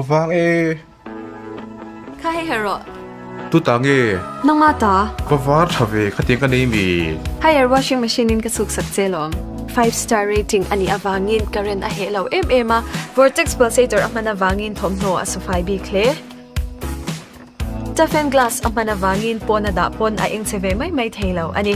vang e khai hero tu tang e nonga ta var thave khating ka nei mi higher washing machine in kasuk sak chelom 5-star rating ani awangin current a hello ema vortex pulsator amana wangin thomno asu 5b kle Tafen glass amana wangin pona da pon a ing seve mai thelo ani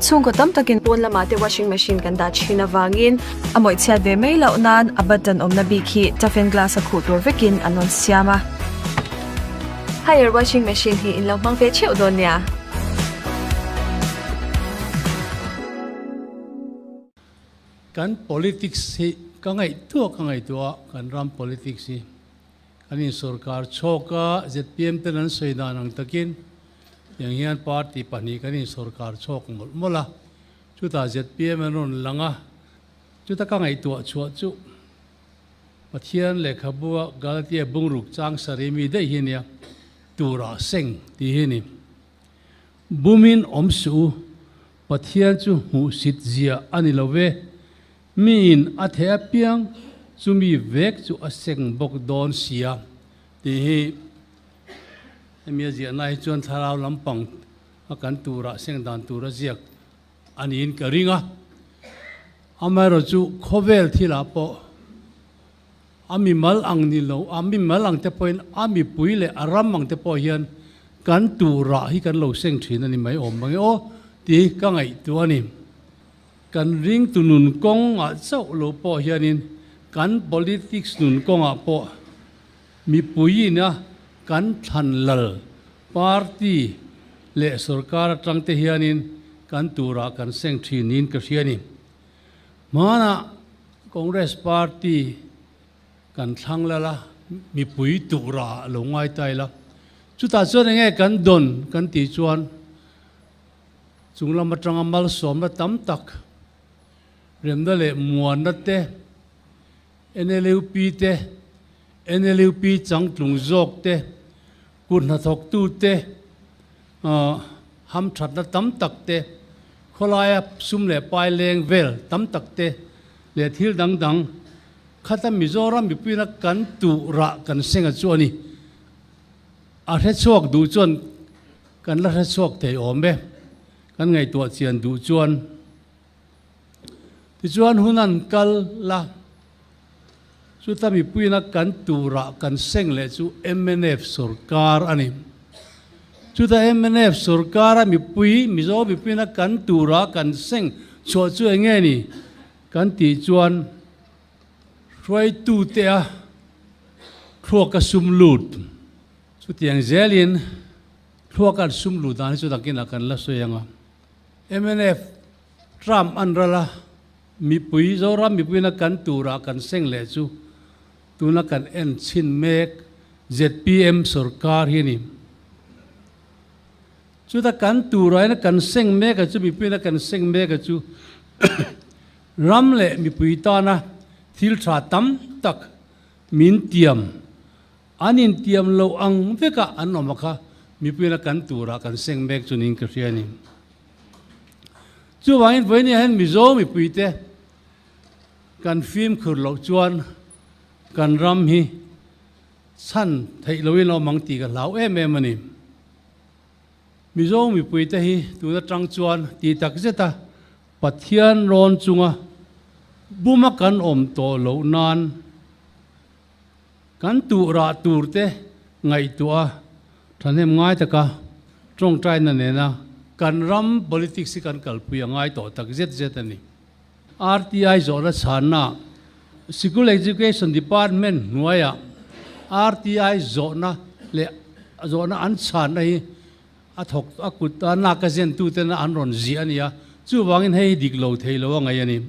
chung ko tam takin pon lama te washing machine kan da china wangin amoi chha ve mai lo nan abatan omna bi khi Tafen glass a khu tur vekin anon siama higher washing machine hi in lo mang ve cheu don ya kan politics hi kangai tua kan ram politics hi ani sarkar choka ZPM tenan soidan ang takin yang hian party pani kani sarkar chok mola chuta ZPM anon langa chuta kangai tua chu pathian lekhabua galatia bungruk chang sarimi dei hinia tura seng ti hini bumin omsu pathian chu hu sit zia ani love min athea piang chumi vek chu aseng bok don sia ti hi emia zia nai chuan tharau lampang akan tura seng dan tura ziak anin karinga amaro chu khovel thila po ami mal ang ni lo ami mal ang te point ami puile aram ang te po hian kan tura hi kan lo seng thin ani mai om mangi o ti ka ngai tu ani kan ring tu nun kong a chau lo po hianin kan politics nun kong a po mi pui na kan than lal party le sarkar tang te hianin kan tura kan seng thinin ka hiani mana congress party kan thang lala mi pui tura lo ngai tai la chuta chuan nge kan don kan ti chuan chunglam atanga mal som na tam tak remda le muan na te NLUP te NLUP chang tlung jok te kun na thok tu te ham that na tam tak te kholaya sum le pai leng vel tam tak te le thil dang dang khata mizoram mi pina kan tu ra kan senga chuani a he chok du chuan kan la he chok te ombe kan ngai to chian du chuan ti chuan hunan kal la chu ta mi puina kan tu ra kan seng le chu MNF sarkar ani chu ta MNF sarkar mi pui mizo mi puina kan tu ra kan seng cho chu nge ni kan ti chuan roi tu te a khua ka sum lut chu tiang zelin khua ka sum lut dan chu takin akan la so yanga MNF Trump anrala mi pui zora mi pui na kan tura kan seng le chu tuna kan en chin mek ZPM sarkar hini chu ta kan tura na kan seng mek chu mi pui na kan seng mek chu ram le mi pui ta na thil tha tam tak min tiam anin tiam lo ang veka an omaka mi pina kan tura kan seng mek chunin ka riani chu wangin voini hen mi zo mi puite kan film khur lo chuan kan ram hi san thei loin lo mang ti ka lau em em ani mi zo mi puite hi tu da tang chuan ti tak zeta pathian ron chunga buma kan om to lo nan kan tu ra turte ngai tua thanem ngai taka trong trai na ne na kan ram politics kan kalpui ngai to tak zet ani RTI zo ra chana school education department nuaya RTI zo na le zo na an chan nei a thok akut na ka zen tu te na an ron zi ania chu wangin hei dik lo thei lo ngai ani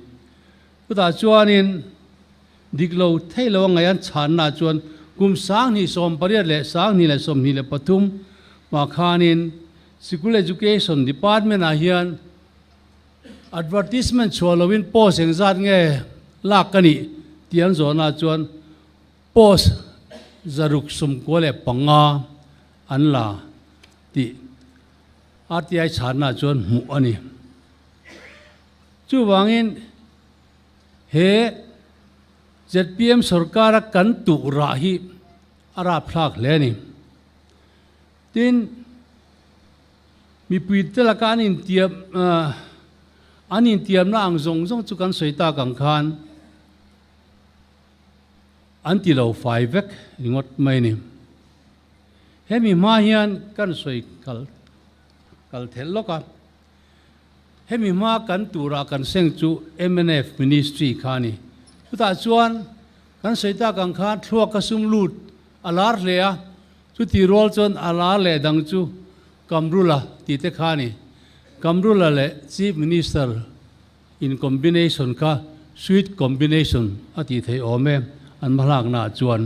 ta chuanin diklo thailo ngayan channa chuan kum sang ni som pariat le sang ni le som ni le pathum ma khanin school education department a hian advertisement cholowin post engzat nge lakani tian zona chuan post zaruk sum ko le panga anla ti RTI channa chuan mu ani chu wangin he ZPM สรการกันตุระหิอาราพลากเลนี่ดินมีปีเตละการอินเดียอันอินเดียน่าอังซงจุกันสวยตากังคานอันที่เราไฟเวกงดไม่นี่เฮมีมาเฮียนกันสวยกัลเทลโลกะเฮมีมากันตุระกันเซงจู MNF Ministry ขานี่สุดท้ายชวนกันสวยตากังคานทั่วกระสุมลูดอาลาร์เลียจุดที่รอลจนอาลาร์เลียดังจูกัมรุลาที่เตขานี่กัมรุลาเล่ Chief Minister in combination ค่ะ sweet combination อธิเทอเมอันมาลากหน้าจวน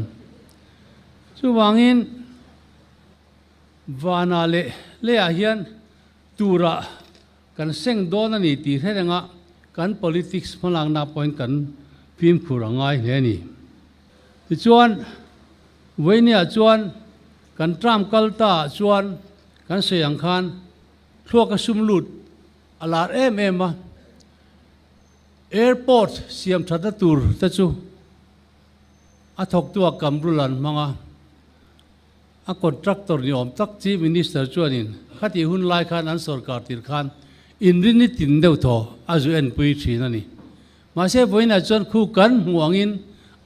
ช่ววางินวานาเล่อาเฮียนตูระกันเซ็งโดนนี่ตีเท่งะกัน politics มาลากหน้า point กันพิมพ์ขุรังไงเนี่ยนี่จวนวันนี้จวนกันตรามกัลตาจวนกันเสียงคันทั่วกระสุมลุดอาลาเอ็มairport เสียมทัดตูร์ตัจูอาทกตัวกัมรุลันมังอาคอนทรัคเตอร์นิยมตักจีมินิสเตอร์จวนินขัดยี่หุ่นไล่ขันอันสรการติดขันอินรินิตินเดวทออาจุเอ็นปุยชีนั่นนี่มาเสียวันนี้จวนคู่กันห่วงอิน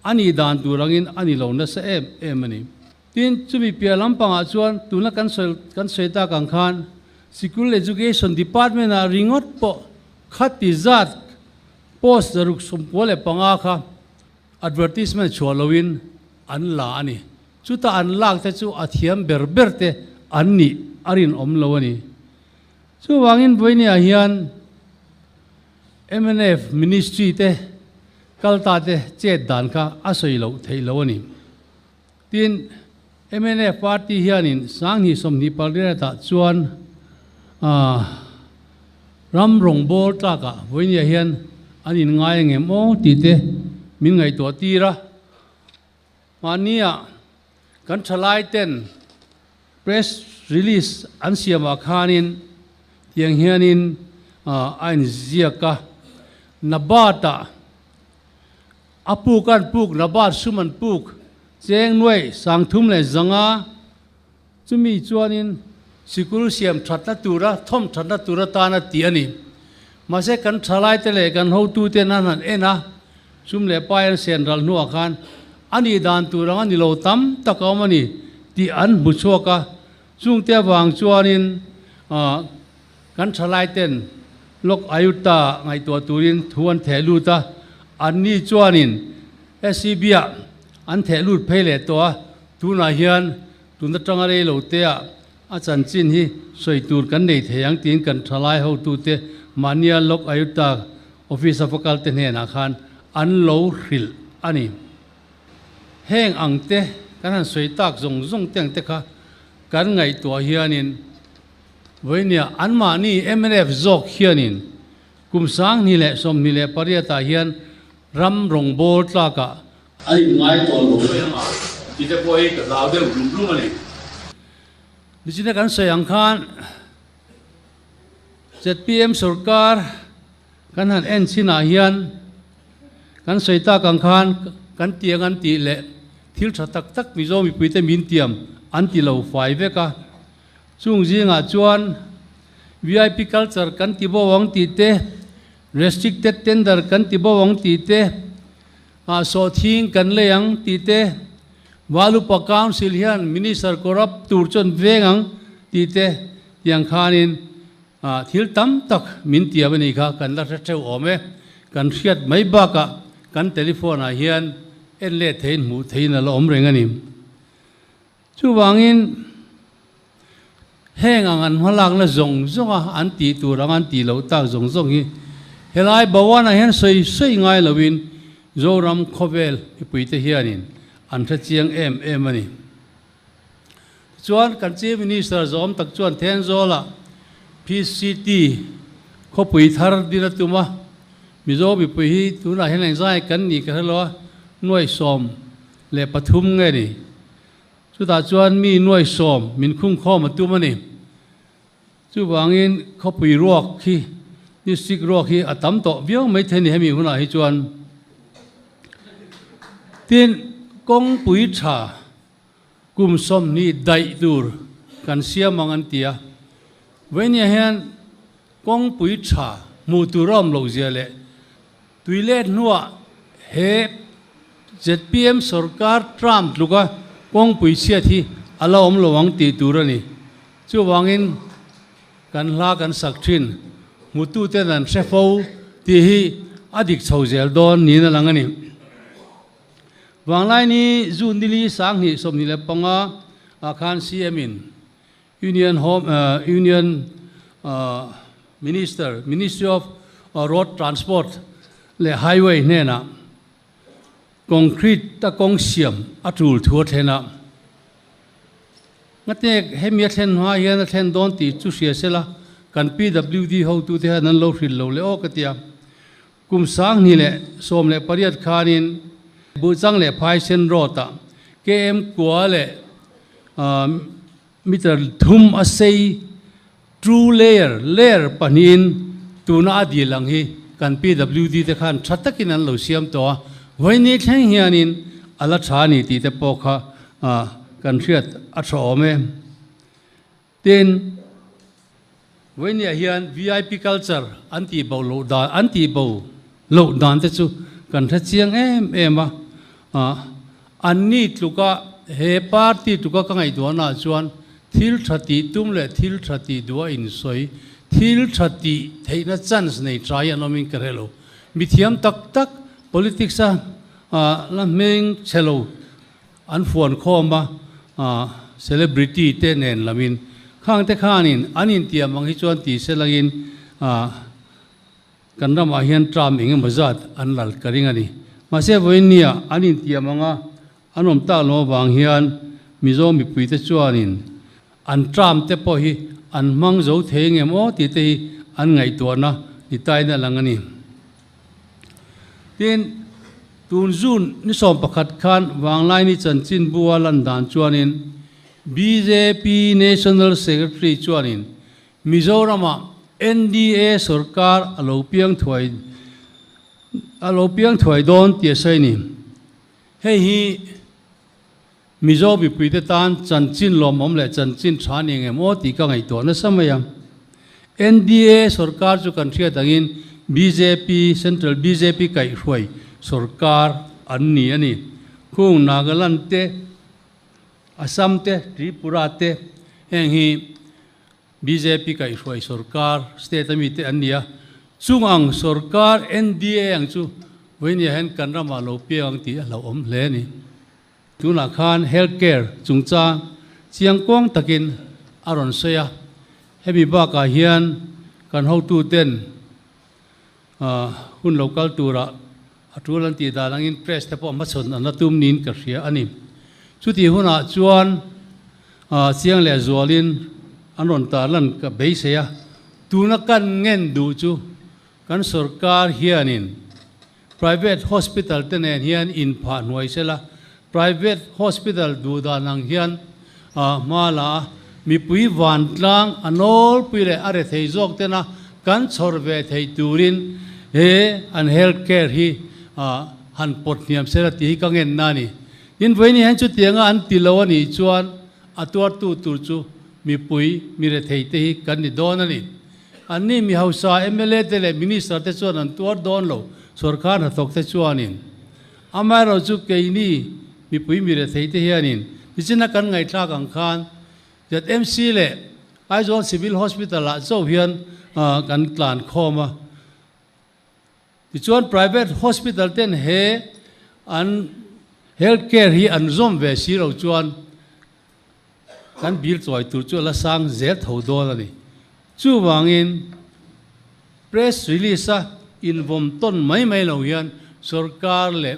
อันนี้ด่านตัวรังอินอันนี้เราเนี่ยเสียเอ็มนี่ทีนจุมีเปียลำปังอาจวนตัวนักกันเสตากังขัน School Education Department อาริงอดปอขัดติจัดโพสต์รุกสมบูรณ์ปังอาค่ะ advertisement ชัวร์ลวินอันลาอันนี้ชุดตาอันลากแต่ชูอาเทียมเบอร์เตอันนี้อารินอมลวันนี้ชูวางินวันนี้อาเฮียน MNF Ministry เตกัลตาเตเจดด่านค่ะอาศัยเราเทลวันนี้ทีน MNF Party เฮียนินสังหิสมนิปาริตาชวนรำรงโบตากะวันนี้เฮียนอันนี้ง่ายเงี้ยโม่ตีเตมินไงตัวตีระวันนี้กันทลายเต้น press release อันเสียมาคานินยังเฮียนินอันเจียกะนบาตาอปูกันปูกนบาตสุมันปูกเจงนวยสังทุ่มเลยจังอาจุมีจวนินสิกุลเสียมทัดนัตุระทอมทัดนัตุระตานาตีอันนี้มาเสกันทลายเตเลกันหูตูเตนันเอ็นะซุมเลปายเซนรัลนัวขันอันนี้ด่านตัวรังอันนี้เราตั้มตะกอมันนี่ที่อันบุษวกะซุ่งเตวางจวนินกันทลายเต้นลกอายุตาไงตัวตูรินทวนเถลูตาอันนี้จวนินSCB อันเถลูดเพลตัวตูนาเฮียนตูนัดจังอะไรเราเตะอาจารย์จินฮีสวยตูกันในเทียงตีนกันทลายเขาตูเตมันเนี่ยลกอายุตา Office of Faculty เนี่ยนะคันอันโลหิลอันนี้แห้งอังเตะกันหันสวยตากจงเตียงเตะค่ะกันไงตัวเฮียนินวันนี้อันมานี่ MNF จอกเฮียนินกุมสังนี่แหละสมนี่แหละปริยัติเฮียนรำรงโบตากะไอ้ไงตัวหลงเลยมาที่จะป่วยกับเราเดิมรุ่มมาเลยดิฉันกันเสียงคันZPM สรการกันหันเอ็นสินาเฮียนกันเสียตากังคานกันเตียงอันตีเละทิลชัดตักมิโซมีปุยเตมินเตียมอันตีเหล่าไฟเวกะช่วงจีงาจวน VIP culture กันตีบ่วังตีเต restricted tender กันตีบ่วังตีเตโซทิงกันเลยยังตีเตวาลุปกาวสิลเฮียนมินิสเตอร์คอรัปตูร์จนเวงังตีเตยังขานินทิลตั้มตักมินเตียบันอีกกันลักษณะเจ้าอเมกันเสียดไม่บ้ากะกันเทลิโฟนเฮียนเอ็นเล่เทนหูเทนละอมเรงนิมชูวางินแห้งอันหัวหลังละจงอันตีตัวรังอันตีเหล่าตากจงฮีเฮลัยบ่าวนะเห็นสวยง่ายละวินโจรำคอเวลปุยเตเฮียนินอันทัดเจียงมันนี่จวนกันจีมินิสเตอร์จอมตักจวนเทนโจละ PCT เขาปุยทาร์ดีละตุมามิโจบิปุยตุน่าเห็นแรงใจกันนี่กันแล้วหน่วยสอมเล่ปฐุมไงนี่สุดท้ายจวนมีหน่วยสอมมินคุ้งข้อมาตุมันนี่จู่บางอินเขาปุยรอกที่ดิสติกรอกที่อัตตำโตเบี้ยวไม่เทนี่ให้มีหัวหน้าให้จวน tin kong pui tha kum som ni dai tur kan sia mangan tia when ya hian kong pui tha mu turam lo zele tuile nuwa he ZPM sarkar Trump luka kong pui sia thi ala om lo wang ti turani chu wangin kan la kan sakthin mutu te nan sefo ti hi adik chhozel don ni na langani wanglai ni jun dili sang hi som ni le panga akhan CMin Union Home Ministry of Road Transport le highway ne na concrete ta kong siam atul thua thena ngate hemia then ha hian then don ti chu sia sela kan PWD ho tu te nan lo hril lo le o katia kum sang ni le som le pariat khanin bu chang le phai sen rota KM kwa le meter thum asei true layer panin tuna di lang hi kan PWD te khan thatakin an lo siam to hoini theng hianin ala thani ti te pokha kan riat a thome tin hoini hian VIP culture anti bo lo dan te chu kan tha chiang em anni tluka he party tuka ka ngai do na chuan thil thati tum le thil thati duwa in soi thil thati theina chance nei try anomin karelo mithiam tak politics la meng chelo an phone khoma celebrity te nen lamin khang te khanin anin tiam ang hi chuan ti selangin kanram a hian tram eng mazat an lal karingani mase voinia anin tiam anga anom ta lo wang hian mizo mi puite chuanin an tram te po hi an mang zo thenge mo ti te an ngai to na ni tai na langani tin tun zun ni som pakhat khan wanglai ni chanchin buwa lan dan chuanin BJP National Secretary chuanin Mizorama NDA sarkar alopiang thwai don tia sai ni hei hi mizo bi puite tan chanchin lom om le chanchin thani nge mo ti ka ngai to na samaya NDA sarkar chu kan thia dangin BJP Central BJP kai hruai sarkar anni ani khung Nagaland te Assam te Tripura te heng hi BJP kai hruai sarkar state ami te annia chungang sarkar NDA ang chu when ya hen kanrama lo piang ti lo om hle ni tuna khan healthcare chungcha chiangkong takin aron soya hebi ba ka hian kan ho tu ten hun local tura atulan ti dalangin press te po machon anatum nin ka ria ani chuti huna chuan chiang le zualin anon ta lan ka beiseya tuna kan ngen du chu kan sarkar hianin private hospital tenen hian in pha nuai sela private hospital du da nang hian mala mi pui van tlang anol pire are thei jok tena kan chorve thei turin he an healthcare hi han pot niam sera ti ka ngen nani in voini han chu tianga an tilawani chuan atuar tu tur chu mi pui mi re thei te hi kan ni don ani anni mi hausa MLA te le minister te chuan an tuar don lo sarkar ha tok te chuanin amaro chu keini mi pui mi re thei te hianin ichina kan ngai tla kang khan that MC le Aizon civil hospital la zo hian kan tlan khoma ti chuan private hospital ten he an healthcare hi an zom ve si ro chuan kan bil choi tur chu la sang zel tho do ani chu wangin press release in vom ton mai lo hian sarkar le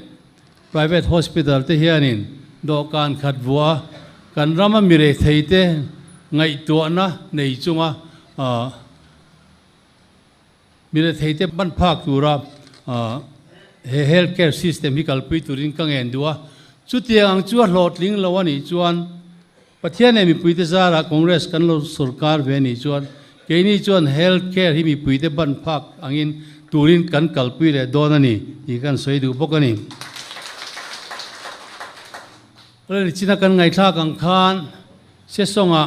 private hospital te hianin do kan khat bua kan rama mire theite ngai to na nei chunga mire theite ban phak tura healthcare system hi kalpui turin kang en dua chutiang chu hlot ling lawani chuan pathian mi puite zara congress kan lo sarkar ve ni chuan keini chuan healthcare hi mi puite ban phak angin turin kan kalpui le donani i kan soi du bokani เลยจินากันไงท่ากังคานเสสงะ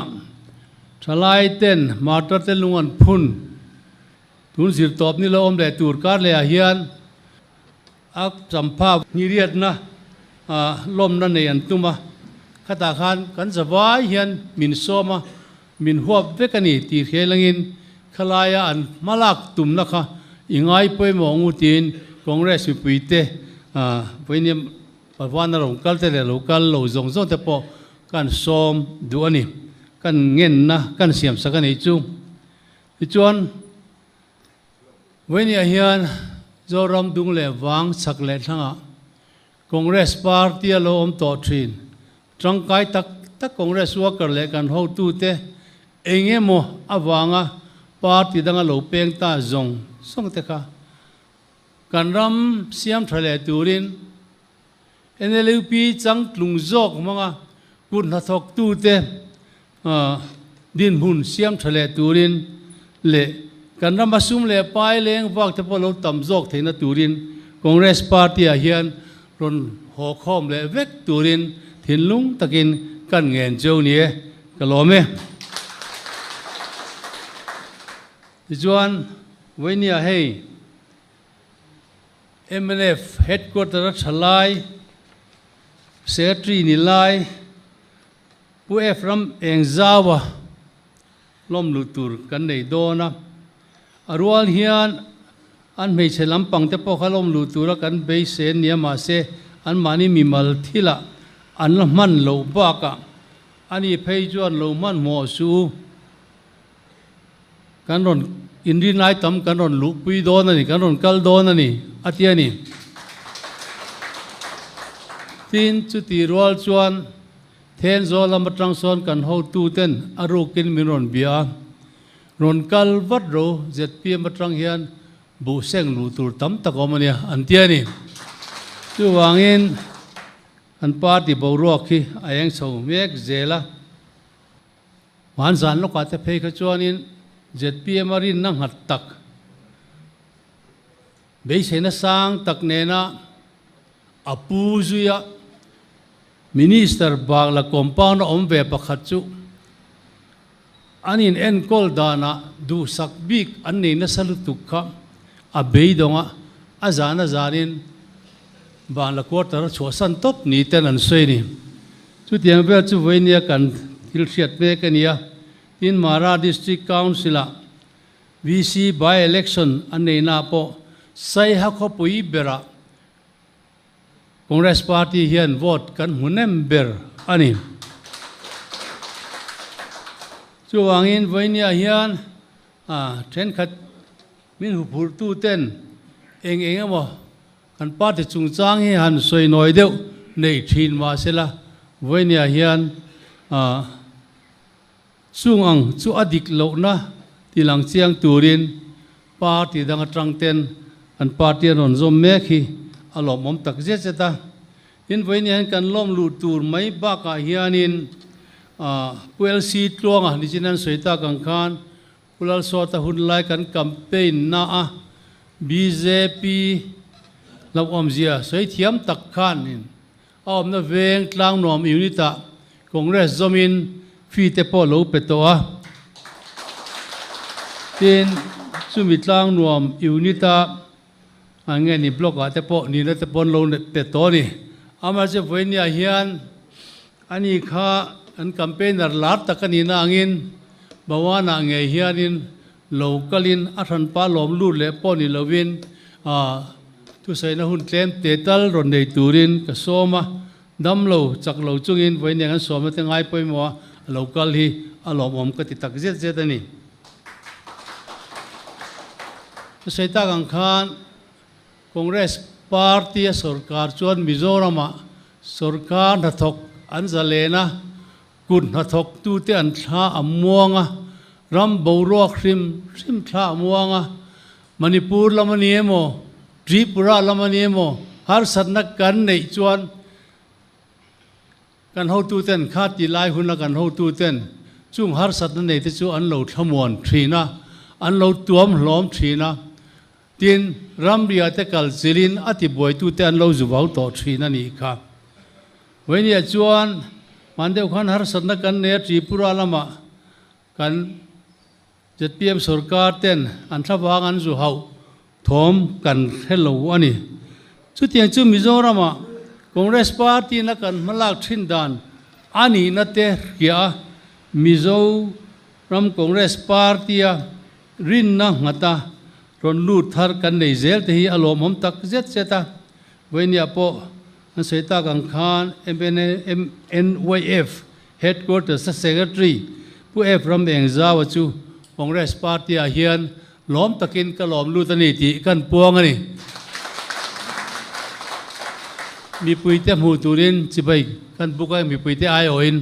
ทลายเต้นมาตรเต้นลุงอันพุ่นทุนสิรตอบนี่เราอมแต่ตูดการเลยเฮียนอักสัมภาพนิเรียดนะลมนั่นเองตุมาขตาคานกันสบายเฮียนมินโซมามินหัวเวกันนี่ตีเขลังินขลายอันมาลักตุ่มนะคะอิงไอไปมองอุตินคอนเกรสปุยเตไปเนี่ยปะวันเราคัลเตเลเราคัลเราจงแต่พอกันซ้อมดูอันนี้กันเงินนะกันเสียมสักกันอีจุอีจวนวันนี้เฮียนจอรำดุงเลวางสักเล็ดทั้งคอนเกรสพาร์ตี้เราอมต่อทรีนจังไกตักคอนเกรสว่ากันเลยกันhow tu te enge mo awanga party danga lo peng ta zong song te kha kan ram siam thale turin NLP chang tlung jok manga kun na thok tu te din hun siam thale turin le kan ram asum le pai leng wak te polo tam jok theina turin congress party a hian ron ho khom le vek turin thinlung takin kan ngen cheu ni kalome Juan Wenia Hey MNF headquarter Chalai Secretary Nilai Pue from Engzawa Lom Lutur Kanei Dona Arwal Hian An Mei Chelam Pang Te Pokalom Lutura Kan Bei Sen Niama Se An Mani Mimal Thila An Man Lo Baka Ani Pei Juan Lo Man Mo Suกันรอนอินดีนายทำกันรอนลุปุยโดนนี่กันรอนกัลโดนนี่อาทิตย์นี้ทีนจุดที่รัวชวนเทนโซลมาตรังสอนกันhow tu tenอารุกินมิรอนเบียรอนกัลวัดโรเจ็ดปีมาตรังเฮียนบุเซงลูตูตั้มตะกอมันเนี่ยอันเทียนี่จู่วางอินอันปาร์ตี้บรัวคีอายังส่งเมกเจล่าวันจันทร์ลูกอาจจะเพย์ขจวนินเจ็ดปีมารินนั่งหัดตักเบยเสนาสังตักเนน่าอปูจุยะมินิสเตอร์บางละคอมพาวน์อมเวปะขัดจุอันนี้เอ็นโคลดานะดูสักบิกอันนี้น่าสลุตุกขะอเบยดงะอาจารย์นินบางละควอเตอร์ชัวสันทบนี่เต้นันสวยนี่จุดยังเวจุเวนียกันทิลเชียดเบกันเนี่ยin Mara District Council VC by election ane na po sai hakho pui bera Congress Party hian vote kan hunem ber ani chuangin voinia hian then khat min hu phur tu ten eng amo kan party chungchang hi han soi noi deuh nei thin ma sela voinia hian chung ang chu adik lo na tilang chiang turin party dang atang ten an party ron zom me khi alom mom tak je cheta in voinian kan lom lu tur mai ba ka hianin PLC tlonga ni chinan soita kang khan pulal sota hun lai kan campaign na BJP law omzia soi thiam tak khan in om na veng tlang nom unita congress zomin phi te po lo petoa tin sumitlang nuam unita ange ni block a te po ni na te pon lo peto ni ama je voinia hian ani kha an campaigner lat takani na angin bawana nge hianin localin athan pa lom lu le poni lovin tu sai na hun tlem tetal ron nei turin ka soma damlo chaklo chungin voinia an soma te ngai poimo local hi alom om ka ti tak zet zet ani seita kang khan congress party sarkar chuan Mizoram sarkar na thok anzalena kun na thok tu te an tha amuanga ram boro khrim tha amuanga Manipur lamani emo Tripura lamani emo har satna kan nei chuan kan how tu ten khat ti lai hun kan how tu ten chung har sat na nei te chu an lo thamon thina an lo tuam hlom thina tin rambia te kal zilin ati boy tu te an lo zuwau to thina ni kha với nhà chuan man deuh khan har satna kan ne Tripura lama kan ZPM sarkar ten an thawang an zu hau thom kan hello ani chu tiang chu Mizoram Congress Party na kan malak thin dan ani na te kia Mizoram Congress Party rin na ngata ron lut thar kan nei zel te hi alom hom tak zet zeta voinia po an seita kang khan NYF headquarters secretary pu from engzawa chu Congress Party a hian lom takin ka lom lut ani ti kan puang ani mi puite mu turin chibai kan bukai mi puite ai oin